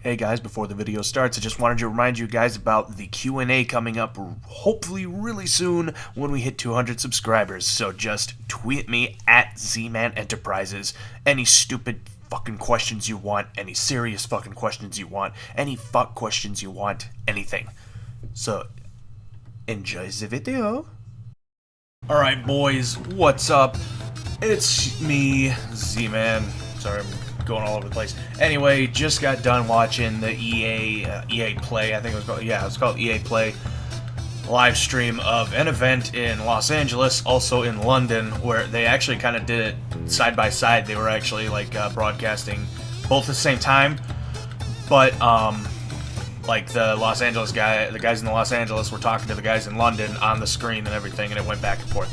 Hey guys, before the video starts, I just wanted to remind you guys about the Q&A coming up hopefully really soon when we hit 200 subscribers. So just tweet me at zman enterprises any stupid fucking questions you want, any serious fucking questions you want, any fuck questions you want, anything. So enjoy the video. Alright boys, what's up? It's me, Z-Man. Sorry, I'm going all over the place. Anyway, just got done watching the EA Play, I think it was called, yeah, it was called EA Play, live stream of an event in Los Angeles, also in London, where they actually kind of did it side by side. They were actually like broadcasting both at the same time, but like the guys in Los Angeles were talking to the guys in London on the screen and everything, and it went back and forth.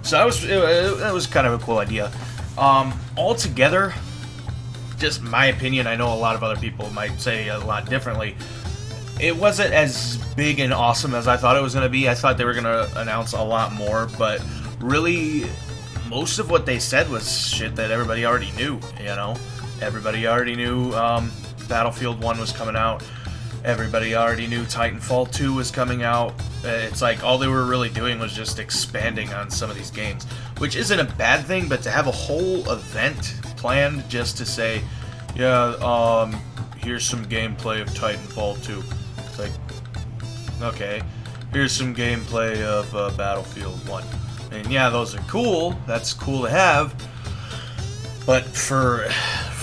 So that was kind of a cool idea. Altogether, just my opinion, I know a lot of other people might say a lot differently. It wasn't as big and awesome as I thought it was going to be. I thought they were going to announce a lot more, but really, most of what they said was shit that everybody already knew, you know? Everybody already knew Battlefield 1 was coming out. Everybody already knew Titanfall 2 was coming out. It's like all they were really doing was just expanding on some of these games, which isn't a bad thing, but to have a whole event planned just to say, yeah, here's some gameplay of Titanfall 2. It's like, okay, here's some gameplay of Battlefield 1. And yeah, those are cool. That's cool to have. But for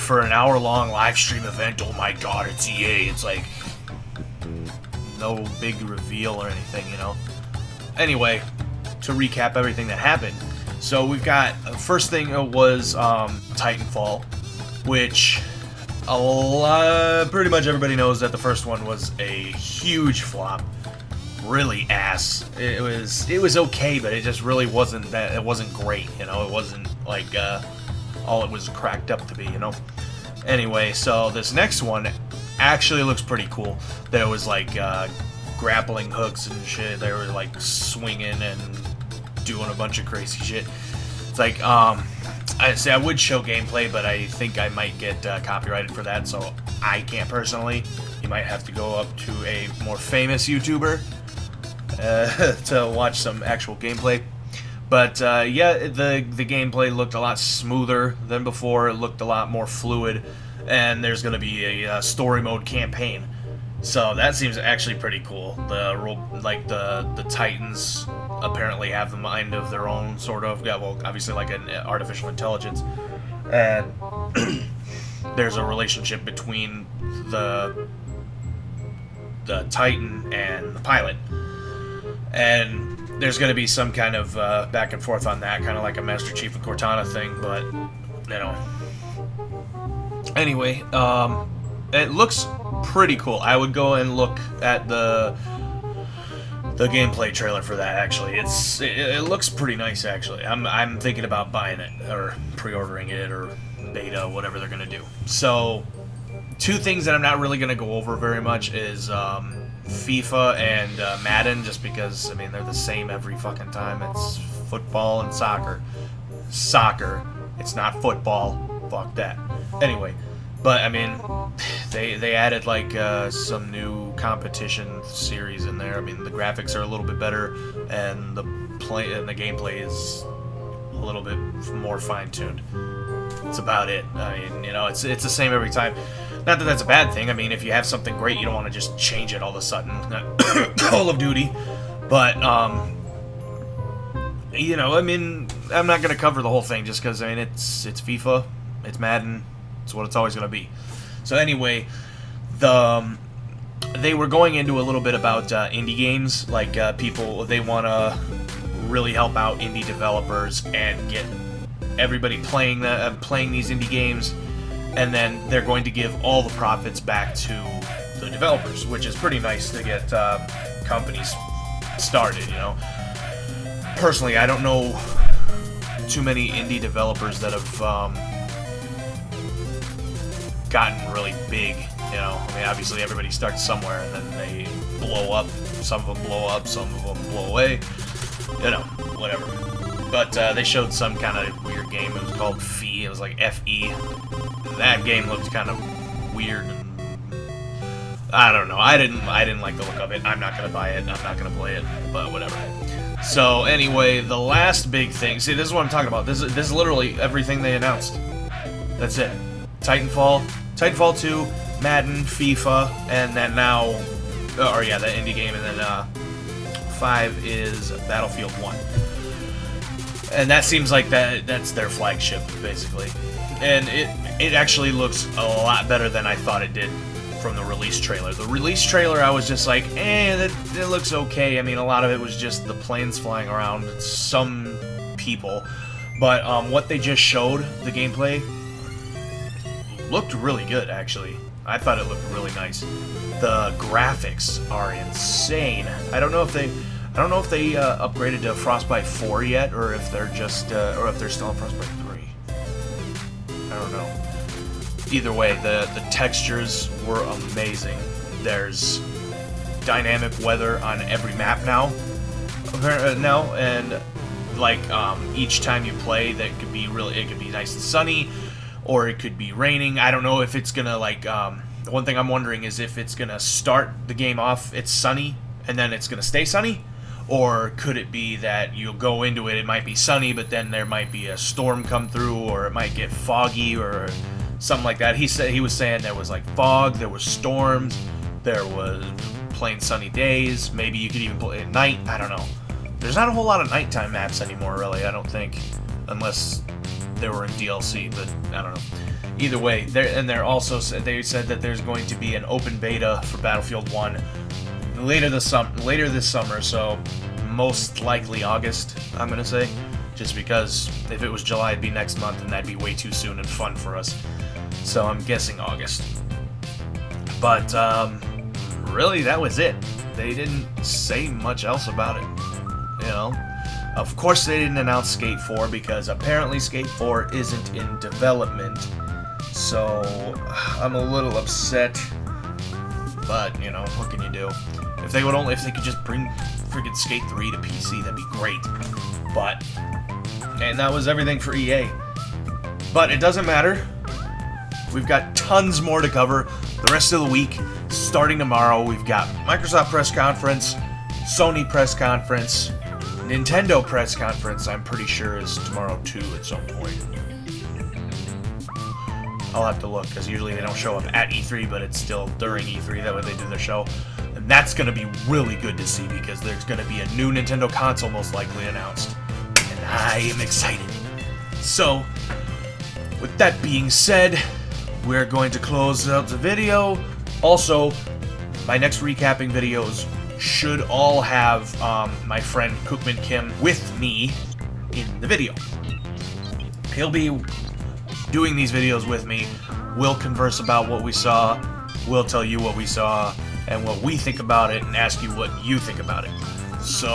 an hour-long live stream event, oh my god, it's EA. It's like no big reveal or anything, you know. Anyway, to recap everything that happened. So we've got, first thing was Titanfall, which pretty much everybody knows that the first one was a huge flop. Really ass. It was okay, but it just really wasn't that. It wasn't great, you know. It wasn't like all it was cracked up to be, you know. Anyway, so this next one actually looks pretty cool. There was like grappling hooks and shit. They were like swinging and doing a bunch of crazy shit. It's like I say I would show gameplay, but I think I might get copyrighted for that, so I can't personally. You might have to go up to a more famous YouTuber to watch some actual gameplay. But yeah, the gameplay looked a lot smoother than before. It looked a lot more fluid, and there's going to be a story mode campaign. So that seems actually pretty cool. The Titans apparently have the mind of their own, sort of. Yeah, well, obviously like an artificial intelligence, and there's a relationship between the Titan and the pilot, and there's going to be some kind of back and forth on that, kind of like a Master Chief and Cortana thing, but you know. Anyway, it looks pretty cool. I would go and look at the gameplay trailer for that. Actually, it looks pretty nice. Actually, I'm thinking about buying it or pre-ordering it or beta, whatever they're gonna do. So, two things that I'm not really gonna go over very much is FIFA and Madden, just because I mean they're the same every fucking time. It's football and soccer. Soccer. It's not football. Fuck that. Anyway, but I mean, they added like some new competition series in there. I mean, the graphics are a little bit better, and the gameplay is a little bit more fine-tuned. That's about it. I mean, you know, it's the same every time. Not that that's a bad thing. I mean, if you have something great, you don't want to just change it all of a sudden. Call of Duty, but you know, I mean, I'm not gonna cover the whole thing just because I mean it's FIFA, it's Madden. It's what it's always going to be. So anyway, they were going into a little bit about indie games, like people, they want to really help out indie developers and get everybody playing these indie games, and then they're going to give all the profits back to the developers, which is pretty nice to get companies started, you know. Personally, I don't know too many indie developers that have gotten really big, you know. I mean, obviously everybody starts somewhere and then they blow up. Some of them blow up, some of them blow away, you know, whatever. But they showed some kind of weird game. It was called Fe. It was like F-E. That game looked kind of weird and I don't know. I didn't like the look of it. I'm not gonna buy it. I'm not gonna play it. But whatever. So anyway, the last big thing. See, this is what I'm talking about. This is literally everything they announced. That's it. Titanfall, Titanfall 2, Madden, FIFA, and then now, or yeah, that indie game, and then 5 is Battlefield 1. And that seems like that's their flagship, basically. And it actually looks a lot better than I thought it did from the release trailer. The release trailer, I was just like, it looks okay. I mean, a lot of it was just the planes flying around, some people. But what they just showed, the gameplay, looked really good, actually. I thought it looked really nice. The graphics are insane. I don't know if they upgraded to Frostbite 4 yet, or if they're just, or if they're still on Frostbite 3. I don't know. Either way, the textures were amazing. There's dynamic weather on every map now, and like each time you play, it could be nice and sunny, or it could be raining. I don't know if it's gonna like. One thing I'm wondering is if it's gonna start the game off, it's sunny, and then it's gonna stay sunny. Or could it be that you'll go into it, it might be sunny, but then there might be a storm come through, or it might get foggy, or something like that. He was saying there was like fog, there was storms, there was plain sunny days. Maybe you could even play at night. I don't know. There's not a whole lot of nighttime maps anymore, really. I don't think, unless they were in DLC. But I don't know. Either way, they said that there's going to be an open beta for Battlefield 1 later this summer, so most likely August, I'm gonna say, just because if it was July, it'd be next month, and that'd be way too soon and fun for us. So I'm guessing August. But really, that was it. They didn't say much else about it. You know, of course they didn't announce Skate 4 because apparently Skate 4 isn't in development. So I'm a little upset. But you know, what can you do? If they could just bring freaking Skate 3 to PC, that'd be great. But, and that was everything for EA. But it doesn't matter. We've got tons more to cover the rest of the week. Starting tomorrow, we've got Microsoft press conference, Sony press conference, Nintendo press conference, I'm pretty sure is tomorrow too at some point. I'll have to look, because usually they don't show up at E3, but it's still during E3, that way they do their show. And that's going to be really good to see, because there's going to be a new Nintendo console most likely announced. And I am excited. So, with that being said, we're going to close out the video. Also, my next recapping videos should all have my friend Cookman Kim with me in the video. He'll be doing these videos with me. We'll converse about what we saw, we'll tell you what we saw, and what we think about it, and ask you what you think about it. So,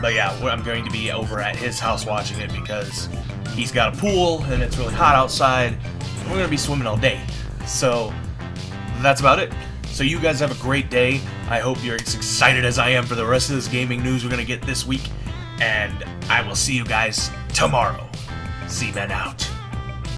but yeah, I'm going to be over at his house watching it because he's got a pool, and it's really hot outside. We're going to be swimming all day. So, that's about it. So you guys have a great day. I hope you're as excited as I am for the rest of this gaming news we're going to get this week. And I will see you guys tomorrow. zman out.